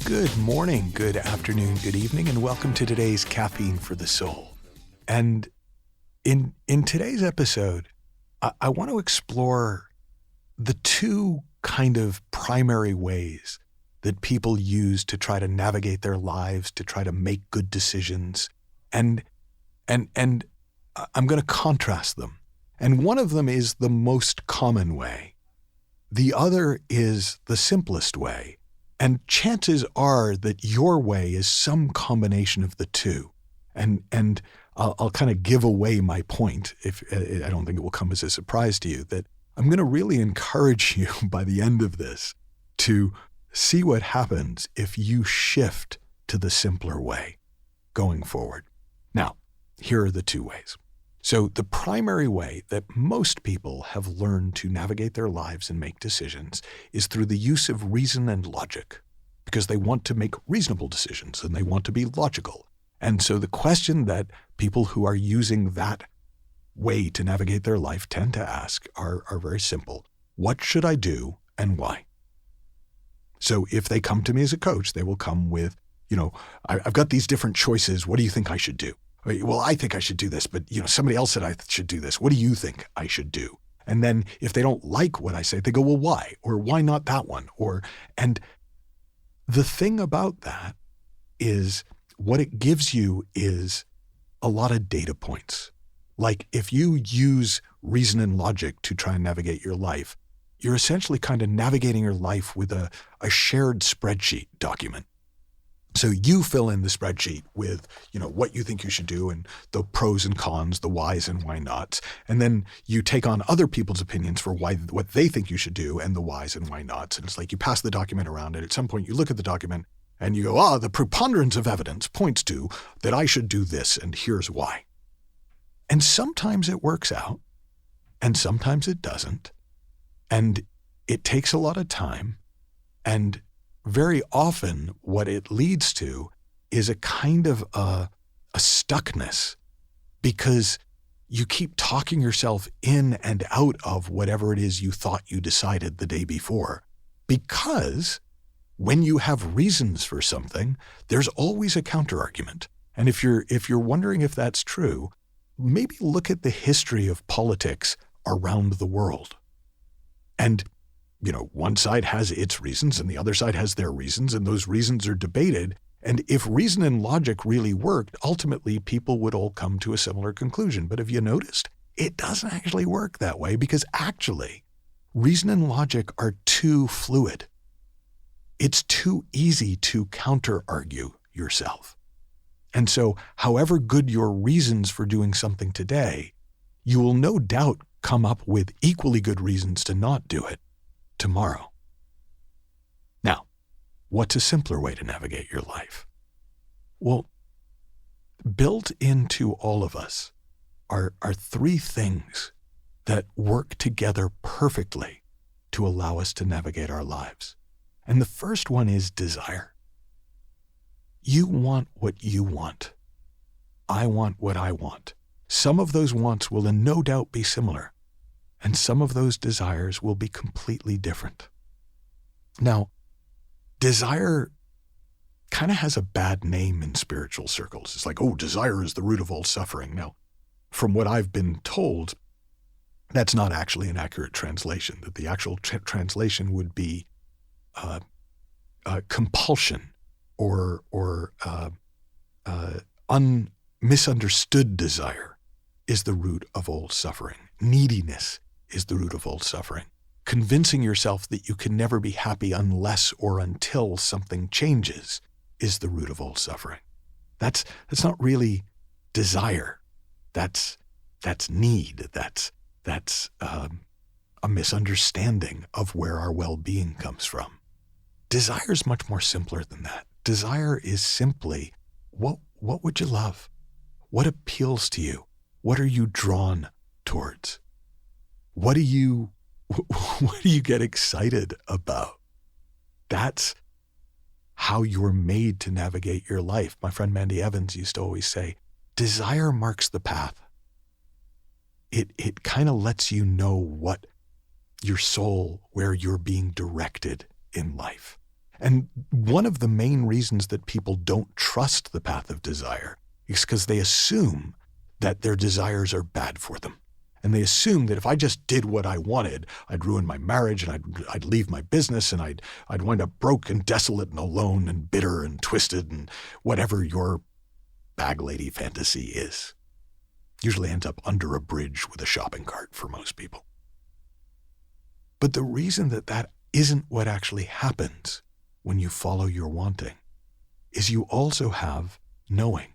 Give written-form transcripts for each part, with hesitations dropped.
Good morning, good afternoon, good evening, and welcome to today's Caffeine for the Soul. And in today's episode, I want to explore the two kind of primary ways that people use to try to navigate their lives, to try to make good decisions. And I'm going to contrast them. And one of them is the most common way. The other is the simplest way. And chances are that your way is some combination of the two. And I'll kind of give away my point, if I don't think it will come as a surprise to you, that I'm going to really encourage you by the end of this to see what happens if you shift to the simpler way going forward. Now, here are the two ways. So the primary way that most people have learned to navigate their lives and make decisions is through the use of reason and logic, because they want to make reasonable decisions and they want to be logical. And so the question that people who are using that way to navigate their life tend to ask are very simple. What should I do and why? So if they come to me as a coach, they will come with, I've got these different choices. What do you think I should do? Well, I think I should do this, but somebody else said I should do this. What do you think I should do? And then if they don't like what I say, they go, well, why? Or why not that one? And the thing about that is what it gives you is a lot of data points. Like if you use reason and logic to try and navigate your life, you're essentially kind of navigating your life with a shared spreadsheet document. So you fill in the spreadsheet with, what you think you should do and the pros and cons, the whys and why nots. And then you take on other people's opinions for what they think you should do and the whys and why nots. And it's like you pass the document around and at some point you look at the document and you go, the preponderance of evidence points to that I should do this and here's why. And sometimes it works out and sometimes it doesn't. And it takes a lot of time. And very often what it leads to is a kind of a stuckness, because you keep talking yourself in and out of whatever it is you thought you decided the day before. Because when you have reasons for something, there's always a counterargument. And if you're wondering if that's true, maybe look at the history of politics around the world. And one side has its reasons and the other side has their reasons, and those reasons are debated. And if reason and logic really worked, ultimately people would all come to a similar conclusion. But have you noticed? It doesn't actually work that way, because actually reason and logic are too fluid. It's too easy to counter-argue yourself. And so however good your reasons for doing something today, you will no doubt come up with equally good reasons to not do it tomorrow. Now, what's a simpler way to navigate your life? Well, built into all of us are three things that work together perfectly to allow us to navigate our lives. And the first one is desire. You want what you want. I want what I want. Some of those wants will no doubt be similar, and some of those desires will be completely different. Now, desire kind of has a bad name in spiritual circles. It's like, desire is the root of all suffering. Now, from what I've been told, that's not actually an accurate translation, that the actual translation would be compulsion or misunderstood desire is the root of all suffering. Neediness is the root of all suffering. Convincing yourself that you can never be happy unless or until something changes is the root of all suffering. That's not really desire. That's need. That's a misunderstanding of where our well-being comes from. Desire is much more simpler than that. Desire is simply, what would you love? What appeals to you? What are you drawn towards? What do you get excited about? That's how you're made to navigate your life. My friend Mandy Evans used to always say, desire marks the path. it kind of lets you know what your soul, where you're being directed in life. And one of the main reasons that people don't trust the path of desire is because they assume that their desires are bad for them. And they assume that if I just did what I wanted, I'd ruin my marriage and I'd leave my business and I'd wind up broke and desolate and alone and bitter and twisted and whatever your bag lady fantasy is. Usually ends up under a bridge with a shopping cart for most people. But the reason that that isn't what actually happens when you follow your wanting is you also have knowing.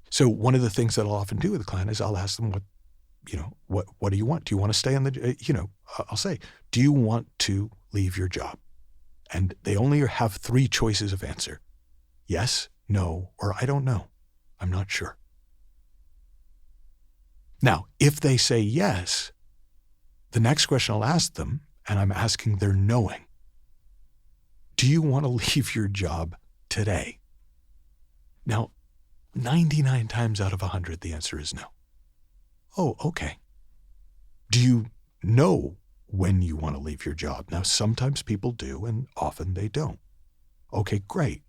So one of the things that I'll often do with a client is I'll ask them, what do you want? Do you want to stay on the, I'll say, do you want to leave your job? And they only have 3 choices of answer. Yes, no, or I don't know. I'm not sure. Now, if they say yes, the next question I'll ask them, and I'm asking their knowing, do you want to leave your job today? Now, 99 times out of 100, the answer is no. Oh, okay. Do you know when you want to leave your job? Now, sometimes people do, and often they don't. Okay, great.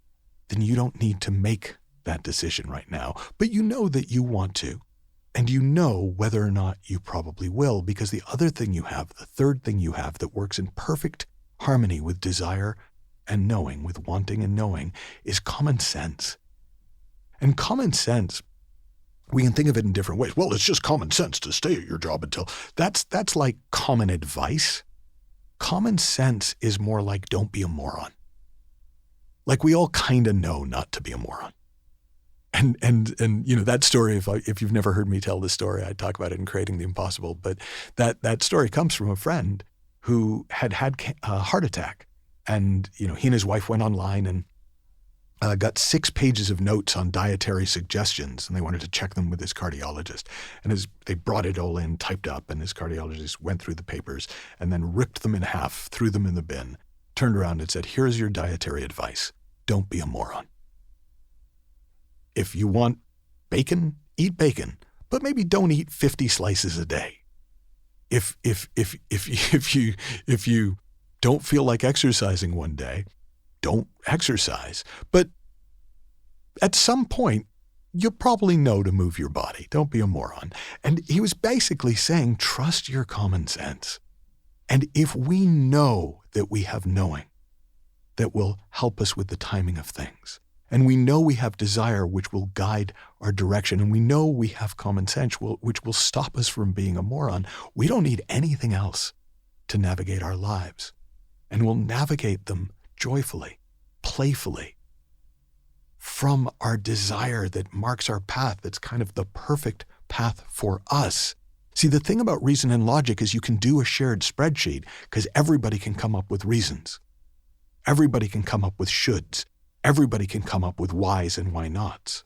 Then you don't need to make that decision right now, but you know that you want to, and you know whether or not you probably will, because the other thing you have, the third thing you have that works in perfect harmony with desire and knowing, with wanting and knowing, is common sense. And common sense, we can think of it in different ways. Well, it's just common sense to stay at your job until... That's like common advice. Common sense is more like don't be a moron. Like we all kind of know not to be a moron. And that story, if you've never heard me tell this story, I talk about it in Creating the Impossible, but that story comes from a friend who had a heart attack. And, he and his wife went online and got 6 pages of notes on dietary suggestions, and they wanted to check them with his cardiologist. And they brought it all in, typed up, and his cardiologist went through the papers and then ripped them in half, threw them in the bin, turned around and said, here's your dietary advice. Don't be a moron. If you want bacon, eat bacon, but maybe don't eat 50 slices a day. If you don't feel like exercising one day, don't exercise. But at some point, you'll probably know to move your body. Don't be a moron. And he was basically saying, trust your common sense. And if we know that we have knowing that will help us with the timing of things, and we know we have desire which will guide our direction, and we know we have common sense which will stop us from being a moron, we don't need anything else to navigate our lives. And we'll navigate them joyfully, playfully, from our desire that marks our path, that's kind of the perfect path for us. See, the thing about reason and logic is you can do a shared spreadsheet because everybody can come up with reasons. Everybody can come up with shoulds. Everybody can come up with whys and why nots.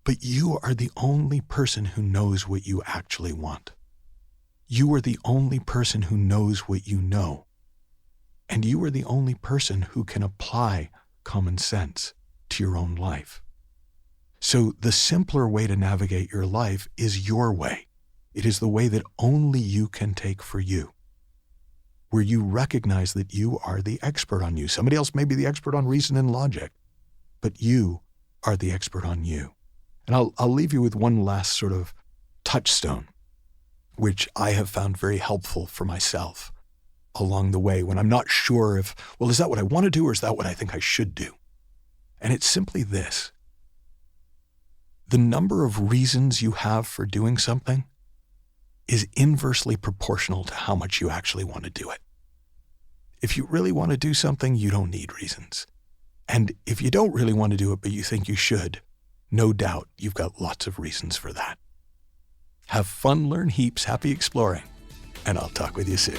But you are the only person who knows what you actually want. You are the only person who knows what you know. And you are the only person who can apply common sense to your own life. So the simpler way to navigate your life is your way. It is the way that only you can take for you, where you recognize that you are the expert on you. Somebody else may be the expert on reason and logic, but you are the expert on you. And I'll leave you with one last sort of touchstone, which I have found very helpful for myself along the way when I'm not sure if, well, is that what I want to do or is that what I think I should do? And it's simply this. The number of reasons you have for doing something is inversely proportional to how much you actually want to do it. If you really want to do something, you don't need reasons. And if you don't really want to do it, but you think you should, no doubt you've got lots of reasons for that. Have fun, learn heaps, happy exploring, and I'll talk with you soon.